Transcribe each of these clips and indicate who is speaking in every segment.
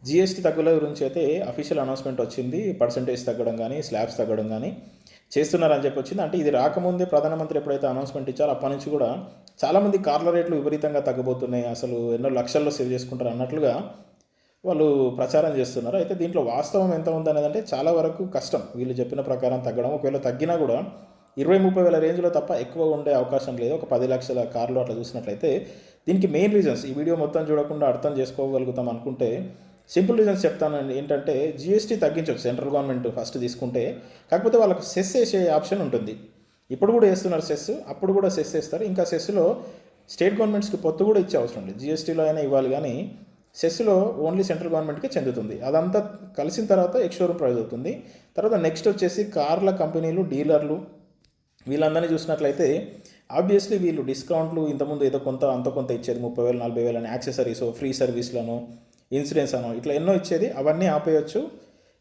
Speaker 1: GST తగ్గుల గురించి అయితే అఫీషియల్ అనౌన్స్మెంట్ వచ్చింది. పర్సంటేజ్ తగ్గడం కానీ, స్లాబ్స్ తగ్గడం కానీ చేస్తున్నారని చెప్పి వచ్చింది. అంటే ఇది రాకముందే ప్రధానమంత్రి ఎప్పుడైతే అనౌన్స్మెంట్ ఇచ్చారో అప్పటి నుంచి కూడా చాలామంది కార్ల రేట్లు విపరీతంగా తగ్గబోతున్నాయి, అసలు ఎన్నో లక్షల్లో సేవ్ చేసుకుంటారు అన్నట్లుగా వాళ్ళు ప్రచారం చేస్తున్నారు. అయితే దీంట్లో వాస్తవం ఎంత ఉందనేది అంటే చాలా వరకు కష్టం వీళ్ళు చెప్పిన ప్రకారం తగ్గడం. ఒకవేళ తగ్గినా కూడా 20-30 వేల రేంజ్లో తప్ప ఎక్కువ ఉండే అవకాశం లేదు. ఒక 10 లక్షల కార్లు అట్లా చూసినట్లయితే దీనికి మెయిన్ రీజన్స్ ఈ వీడియో మొత్తం చూడకుండా అర్థం చేసుకోగలుగుతాం అనుకుంటే సింపుల్ రీజన్స్ చెప్తానండి. ఏంటంటే జీఎస్టీ తగ్గించవచ్చు సెంట్రల్ గవర్నమెంట్ ఫస్ట్ తీసుకుంటే, కాకపోతే వాళ్ళకు సెస్ వేసే ఆప్షన్ ఉంటుంది. ఇప్పుడు కూడా వేస్తున్నారు సెస్, అప్పుడు కూడా సెస్ వేస్తారు. ఇంకా సెస్లో స్టేట్ గవర్నమెంట్స్కి పొత్తు కూడా ఇచ్చే అవసరం లేదు. జీఎస్టీలో అయినా ఇవ్వాలి కానీ సెస్లో ఓన్లీ సెంట్రల్ గవర్నమెంట్కి చెందుతుంది. అదంతా కలిసిన తర్వాత ఎక్స్షోరూమ్ ప్రైస్ అవుతుంది. తర్వాత నెక్స్ట్ వచ్చేసి కార్ల కంపెనీలు, డీలర్లు వీళ్ళందరినీ చూసినట్లయితే ఆబ్వియస్లీ వీళ్ళు డిస్కౌంట్లు ఇంతకుముందు ఏదో కొంత అంత కొంత ఇచ్చేది 30,000 40,000 అని, యాక్సెసరీస్, ఫ్రీ సర్వీస్లను, ఇన్సూరెన్స్ అనో ఇట్లా ఎన్నో ఇచ్చేది, అవన్నీ ఆపేయచ్చు.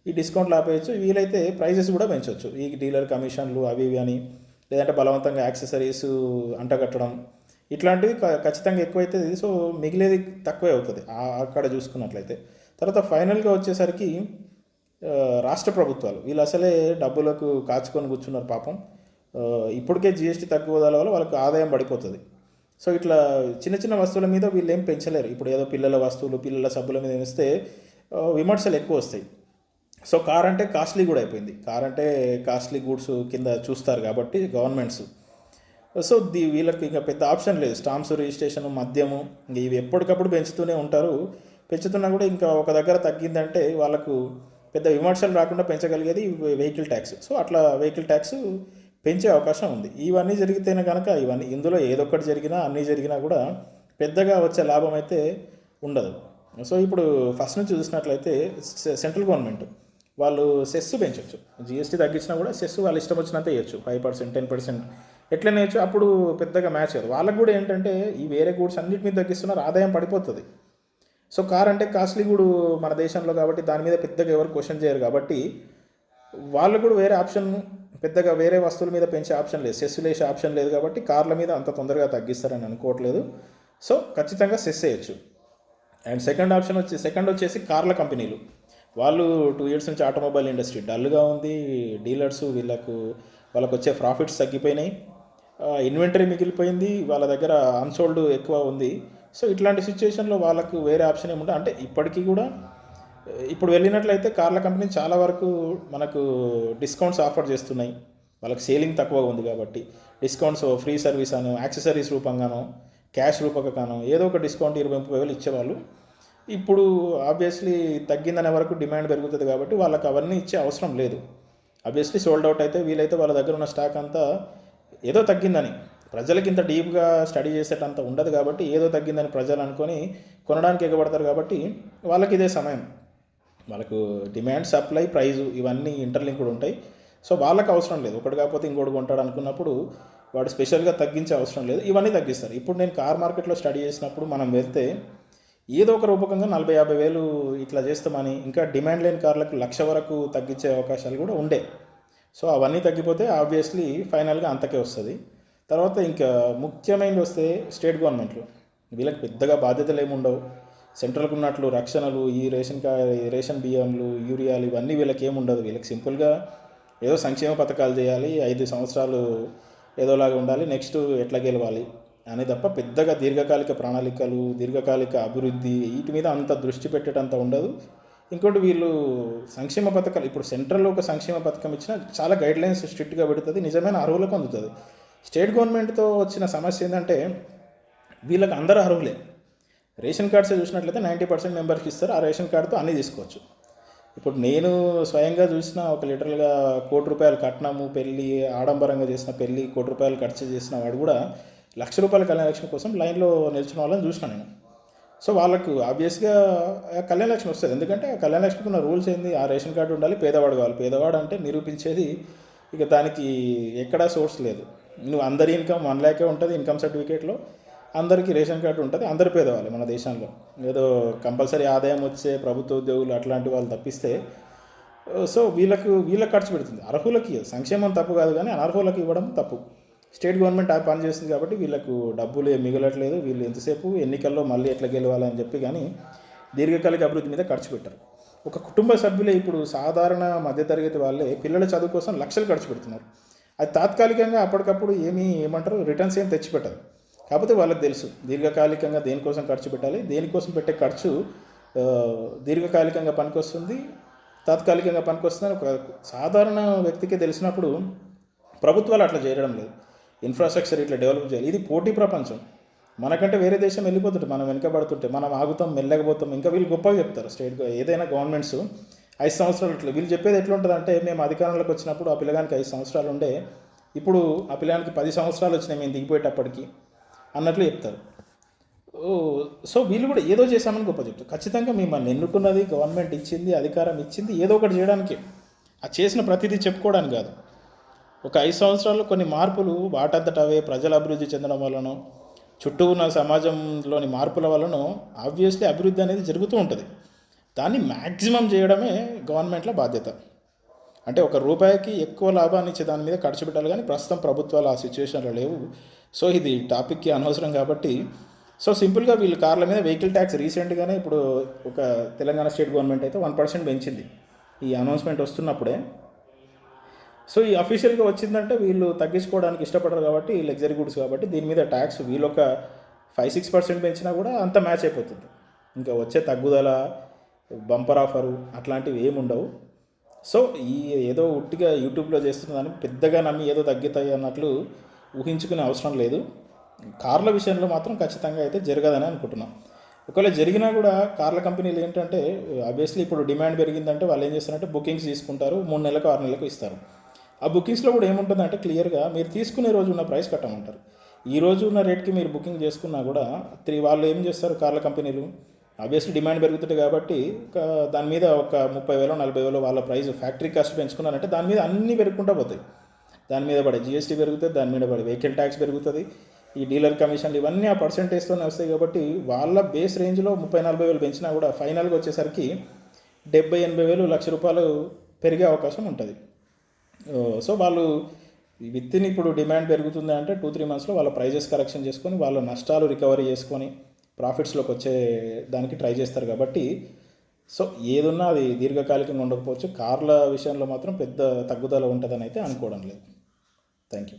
Speaker 1: ఈ డిస్కౌంట్లు ఆపేయచ్చు. వీలైతే ప్రైజెస్ కూడా పెంచవచ్చు. ఈ డీలర్ కమిషన్లు అవి ఇవి అని, లేదంటే బలవంతంగా యాక్సెసరీస్ అంటగట్టడం ఇట్లాంటివి ఖచ్చితంగా ఎక్కువైతుంది. సో మిగిలేది తక్కువే అవుతుంది అక్కడ చూసుకున్నట్లయితే. తర్వాత ఫైనల్గా వచ్చేసరికి రాష్ట్ర ప్రభుత్వాలు వీళ్ళు అసలే డబ్బులకు కాచుకొని కూర్చున్నారు పాపం. ఇప్పటికే జీఎస్టీ తక్కువ వల్ల వాళ్ళకి ఆదాయం పడిపోతుంది. సో ఇట్లా చిన్న చిన్న వస్తువుల మీద వీళ్ళు ఏం పెంచలేరు. ఇప్పుడు ఏదో పిల్లల వస్తువులు, పిల్లల సబ్బుల మీద వేస్తే విమర్శలు ఎక్కువ వస్తాయి. సో కార్ అంటే కాస్ట్లీ కూడా అయిపోయింది. కార్ అంటే కాస్ట్లీ గూడ్స్ కింద చూస్తారు కాబట్టి గవర్నమెంట్స్. సో వీళ్ళకి ఇంకా పెద్ద ఆప్షన్ లేదు. స్టాంప్స్, రిజిస్ట్రేషన్, మద్యము ఇవి ఎప్పటికప్పుడు పెంచుతూనే ఉంటారు. పెంచుతున్నా కూడా ఇంకా ఒక దగ్గర తగ్గిందంటే వాళ్ళకు పెద్ద విమర్శలు రాకుండా పెంచగలిగేది వెహికల్ ట్యాక్స్. సో అట్లా వెహికల్ ట్యాక్స్ పెంచే అవకాశం ఉంది. ఇవన్నీ జరిగితేనే కనుక ఇందులో ఏదొక్కటి జరిగినా అన్నీ జరిగినా కూడా పెద్దగా వచ్చే లాభం అయితే ఉండదు. సో ఇప్పుడు ఫస్ట్ నుంచి చూసినట్లయితే సెంట్రల్ గవర్నమెంట్ వాళ్ళు సెస్ పెంచవచ్చు. జీఎస్టీ తగ్గించినా కూడా సెస్ వాళ్ళు ఇష్టం వచ్చినంత వేయచ్చు. 5%, 10% ఎట్లనే వేయచ్చు. అప్పుడు పెద్దగా మ్యాచ్ కాదు. వాళ్ళకు కూడా ఏంటంటే ఈ వేరే గూడ్స్ అన్నిటి మీద తగ్గిస్తున్నారు, ఆదాయం పడిపోతుంది. సో కార్ అంటే కాస్ట్లీ గూడు మన దేశంలో కాబట్టి దాని మీద పెద్దగా ఎవరు క్వశ్చన్ చేయరు కాబట్టి వాళ్ళు కూడా వేరే ఆప్షన్, పెద్దగా వేరే వస్తువుల మీద పెంచే ఆప్షన్ లేదు, సెస్ వేసే ఆప్షన్ లేదు కాబట్టి కార్ల మీద అంత తొందరగా తగ్గిస్తారని అనుకోవట్లేదు. సో ఖచ్చితంగా సెస్ వేయచ్చు. అండ్ సెకండ్ వచ్చేసి కార్ల కంపెనీలు. వాళ్ళు 2 years నుంచి ఆటోమొబైల్ ఇండస్ట్రీ డల్గా ఉంది. డీలర్స్ వాళ్ళకు వచ్చే ప్రాఫిట్స్ తగ్గిపోయినాయి, ఇన్వెంటరీ మిగిలిపోయింది, వాళ్ళ దగ్గర అన్సోల్డ్ ఎక్కువ ఉంది. సో ఇట్లాంటి సిచ్యువేషన్లో వాళ్ళకు వేరే ఆప్షన్ ఏముంటుంది అంటే ఇప్పటికీ కూడా ఇప్పుడు వెళ్ళినట్లయితే కార్ల కంపెనీ చాలా వరకు మనకు డిస్కౌంట్స్ ఆఫర్ చేస్తున్నాయి. వాళ్ళకి సేలింగ్ తక్కువ ఉంది కాబట్టి డిస్కౌంట్స్, ఫ్రీ సర్వీస్ అని, యాక్సెసరీస్ రూపంగానో, క్యాష్ రూపకంగానో ఏదో ఒక డిస్కౌంట్ 20-30 వేలు ఇచ్చేవాళ్ళు. ఇప్పుడు ఆబ్వియస్లీ తగ్గిందనే వరకు డిమాండ్ పెరుగుతుంది కాబట్టి వాళ్ళకి అవన్నీ ఇచ్చే అవసరం లేదు. ఆబ్వియస్లీ సోల్డ్ అవుట్ అయితే వీలైతే వాళ్ళ దగ్గర ఉన్న స్టాక్ అంతా ఏదో తగ్గిందని, ప్రజలకి ఇంత డీప్గా స్టడీ చేసేటంత ఉండదు కాబట్టి ఏదో తగ్గిందని ప్రజలు అనుకొని కొనడానికి ఎగబడతారు కాబట్టి వాళ్ళకి ఇదే సమయం. వాళ్ళకు డిమాండ్, సప్లై, ప్రైజు ఇవన్నీ ఇంటర్లింక్డ్ ఉంటాయి. సో వాళ్ళకి అవసరం లేదు. ఒకటి కాకపోతే ఇంకోటి కొంటాడు అనుకున్నప్పుడు వాడు స్పెషల్గా తగ్గించే అవసరం లేదు. ఇవన్నీ తగ్గిస్తారు. ఇప్పుడు నేను కార్ మార్కెట్లో స్టడీ చేసినప్పుడు మనం వెళ్తే ఏదో ఒక రూపకంగా 40-50 వేలు ఇట్లా చేస్తామని, ఇంకా డిమాండ్ లేని కార్లకు 1,00,000 వరకు తగ్గించే అవకాశాలు కూడా ఉండే. సో అవన్నీ తగ్గిపోతే ఆబ్వియస్లీ ఫైనల్గా అంతకే వస్తుంది. తర్వాత ఇంకా ముఖ్యమైనది వస్తే స్టేట్ గవర్నమెంట్లు, వీళ్ళకి పెద్దగా బాధ్యతలు ఏముండవు. సెంట్రల్కి ఉన్నట్లు రక్షణలు, ఈ రేషన్ బియ్యంలు, యూరియాలు ఇవన్నీ వీళ్ళకి ఏముండదు. వీళ్ళకి సింపుల్గా ఏదో సంక్షేమ పథకాలు చేయాలి, 5 సంవత్సరాలు ఏదోలాగా ఉండాలి, నెక్స్ట్ ఎట్లా గెలవాలి అని తప్ప పెద్దగా దీర్ఘకాలిక ప్రణాళికలు, దీర్ఘకాలిక అభివృద్ధి వీటి మీద అంత దృష్టి పెట్టేటంత ఉండదు. ఇంకోటి వీళ్ళు సంక్షేమ పథకాలు, ఇప్పుడు సెంట్రల్లో ఒక సంక్షేమ పథకం ఇచ్చినా చాలా గైడ్లైన్స్ స్ట్రిక్ట్గా పెడుతుంది, నిజమైన అర్హులకు అందుతుంది. స్టేట్ గవర్నమెంట్తో వచ్చిన సమస్య ఏంటంటే వీళ్ళకి అందరూ అర్హులే. రేషన్ కార్డ్స్ చూసినట్లయితే 90% మెంబర్స్కి ఇస్తారు. ఆ రేషన్ కార్డుతో అన్నీ తీసుకోవచ్చు. ఇప్పుడు నేను స్వయంగా చూసిన ఒక లిటరల్గా ₹1,00,00,000 కట్నము, పెళ్ళి ఆడంబరంగా చేసిన పెళ్ళి, ₹1,00,00,000 ఖర్చు చేసిన వాడు కూడా ₹1,00,000 కళ్యాణ లక్ష్మి కోసం లైన్లో నిల్చున్న వాళ్ళని చూసిన నేను. సో వాళ్ళకు ఆబ్వియస్గా కళ్యాణ లక్ష్మి వస్తుంది. ఎందుకంటే ఆ కళ్యాణ లక్ష్మికి ఉన్న రూల్స్ ఏంది, ఆ రేషన్ కార్డు ఉండాలి, పేదవాడు కావాలి. పేదవాడు అంటే నిరూపించేది ఇక దానికి ఎక్కడా సోర్స్ లేదు. నువ్వు అందరి ఇన్కమ్ 1 lakh ఉంటుంది ఇన్కమ్ సర్టిఫికేట్లో, అందరికీ రేషన్ కార్డు ఉంటుంది, అందరు పేదవాళ్ళు మన దేశంలో. ఏదో కంపల్సరీ ఆదాయం వచ్చే ప్రభుత్వ ఉద్యోగులు అట్లాంటి వాళ్ళు తప్పిస్తే సో వీళ్ళకి ఖర్చు పెడుతుంది. అర్హులకి సంక్షేమం తప్పు కాదు కానీ అనర్హులకి ఇవ్వడం తప్పు. స్టేట్ గవర్నమెంట్ ఆ పని చేస్తుంది కాబట్టి వీళ్ళకు డబ్బులు మిగలట్లేదు. వీళ్ళు ఎంతసేపు ఎన్నికల్లో మళ్ళీ ఎట్లా గెలవాలని చెప్పి కానీ దీర్ఘకాలిక అభివృద్ధి మీద ఖర్చు పెట్టరు. ఒక కుటుంబ సభ్యులే ఇప్పుడు సాధారణ మధ్యతరగతి వాళ్ళే పిల్లల చదువు కోసం లక్షలు ఖర్చు పెడుతున్నారు. అది తాత్కాలికంగా అప్పటికప్పుడు ఏమంటారు రిటర్న్స్ ఏం తెచ్చిపెట్టదు. కాకపోతే వాళ్ళకి తెలుసు దీర్ఘకాలికంగా దేనికోసం ఖర్చు పెట్టాలి, దేనికోసం పెట్టే ఖర్చు దీర్ఘకాలికంగా పనికొస్తుంది, తాత్కాలికంగా పనికొస్తుందని ఒక సాధారణ వ్యక్తికి తెలిసినప్పుడు ప్రభుత్వాలు అట్లా చేయడం లేదు. ఇన్ఫ్రాస్ట్రక్చర్ ఇట్లా డెవలప్ చేయాలి. ఇది పోటీ ప్రపంచం. మనకంటే వేరే దేశం వెళ్ళిపోతుంటే మనం వెనకబడుతుంటే మనం ఆగుతాం, మెల్లకపోతాం. ఇంకా వీళ్ళు గొప్పగా చెప్తారు ఏదైనా గవర్నమెంట్స్ 5 సంవత్సరాలు ఇట్లా వీళ్ళు చెప్పేది ఎట్లా ఉంటుంది అంటే, మేము అధికారంలోకి వచ్చినప్పుడు ఆ పిల్లగానికి 5 సంవత్సరాలు ఉండే, ఇప్పుడు ఆ పిల్లగానికి 10 సంవత్సరాలు వచ్చినాయి మేము దిగిపోయేటప్పటికి అన్నట్లు చెప్తారు. సో వీళ్ళు కూడా ఏదో చేశామని గొప్ప చెప్తారు. ఖచ్చితంగా మిమ్మల్ని ఎన్నుకున్నది గవర్నమెంట్ ఇచ్చింది, అధికారం ఇచ్చింది ఏదో ఒకటి చేయడానికి, ఆ చేసిన ప్రతిదీ చెప్పుకోవడానికి కాదు. ఒక 5 సంవత్సరాల్లో కొన్ని మార్పులు వాటంతట అవే ప్రజల అభివృద్ధి చెందడం వలన, చుట్టూ ఉన్న సమాజంలోని మార్పుల వలన ఆబ్వియస్లీ అభివృద్ధి అనేది జరుగుతూ ఉంటుంది. దాన్ని మ్యాక్సిమం చేయడమే గవర్నమెంట్ల బాధ్యత. అంటే ₹1 ఎక్కువ లాభాన్ని ఇచ్చే దాని మీద ఖర్చు పెట్టాలి, కానీ ప్రస్తుతం ప్రభుత్వాలు ఆ సిచ్యువేషన్లో లేవు. సో ఇది టాపిక్కి అనవసరం కాబట్టి, సో సింపుల్గా వీళ్ళు కార్ల మీద వెహికల్ ట్యాక్స్ రీసెంట్గానే ఇప్పుడు ఒక తెలంగాణ స్టేట్ గవర్నమెంట్ అయితే 1% పెంచింది ఈ అనౌన్స్మెంట్ వస్తున్నప్పుడే. సో ఈ అఫీషియల్గా వచ్చిందంటే వీళ్ళు తగ్గించుకోవడానికి ఇష్టపడరు కాబట్టి, లగ్జరీ గుడ్స్ కాబట్టి దీని మీద ట్యాక్స్ వీళ్ళు ఒక 5-6% పెంచినా కూడా అంత మ్యాచ్ అయిపోతుంది. ఇంకా వచ్చే తగ్గుదల, బంపర్ ఆఫరు అట్లాంటివి ఏమి ఉండవు. సో ఈ ఏదో ఉట్టిగా యూట్యూబ్లో చేస్తున్న దానికి పెద్దగా నమ్మి ఏదో తగ్గుతాయి అన్నట్లు ఊహించుకునే అవసరం లేదు. కార్ల విషయంలో మాత్రం ఖచ్చితంగా అయితే జరగదని అనుకుంటున్నాం. ఒకవేళ జరిగినా కూడా కార్ల కంపెనీలు ఏంటంటే ఆబ్వియస్లీ ఇప్పుడు డిమాండ్ పెరిగిందంటే వాళ్ళు ఏం చేస్తారంటే బుకింగ్స్ తీసుకుంటారు, 3 నెలలకు 6 నెలలకు ఇస్తారు. ఆ బుకింగ్స్లో కూడా ఏముంటుందంటే క్లియర్గా మీరు తీసుకునే రోజు ఉన్న ప్రైస్ కట్టమంటారు. ఈ రోజు ఉన్న రేట్కి మీరు బుకింగ్ చేసుకున్నా కూడా వాళ్ళు ఏం చేస్తారు కార్ల కంపెనీలు, ఆబ్వియస్లీ డిమాండ్ పెరుగుతుంది కాబట్టి దాని మీద ఒక 30,000 40,000 వాళ్ళ ప్రైస్ ఫ్యాక్టరీ కాస్ట్ పెంచుకున్నారంటే దాని మీద అన్నీ పెరుగుకుంటూ పోతాయి. దాని మీద పడే GST పెరుగుతుంది, దాని మీద పడే వెహికల్ ట్యాక్స్ పెరుగుతుంది, ఈ డీలర్ కమిషన్లు ఇవన్నీ ఆ పర్సెంటేజ్తోనే వస్తాయి. కాబట్టి వాళ్ళ బేస్ రేంజ్లో 30,000-40,000 పెంచినా కూడా ఫైనల్గా వచ్చేసరికి 70,000-80,000 ₹1,00,000 పెరిగే అవకాశం ఉంటుంది. సో వాళ్ళు ఇప్పుడు డిమాండ్ పెరుగుతుంది అంటే 2-3 మంత్స్లో వాళ్ళ ప్రైజెస్ కరెక్షన్ చేసుకొని వాళ్ళ నష్టాలు రికవరీ చేసుకొని ప్రాఫిట్స్లోకి వచ్చే దానికి ట్రై చేస్తారు. కాబట్టి సో ఏదున్నా అది దీర్ఘకాలికంగా ఉండకపోవచ్చు. కార్ల విషయంలో మాత్రం పెద్ద తగ్గుదల ఉంటుందని అయితే అనుకోవడం లేదు. Thank you.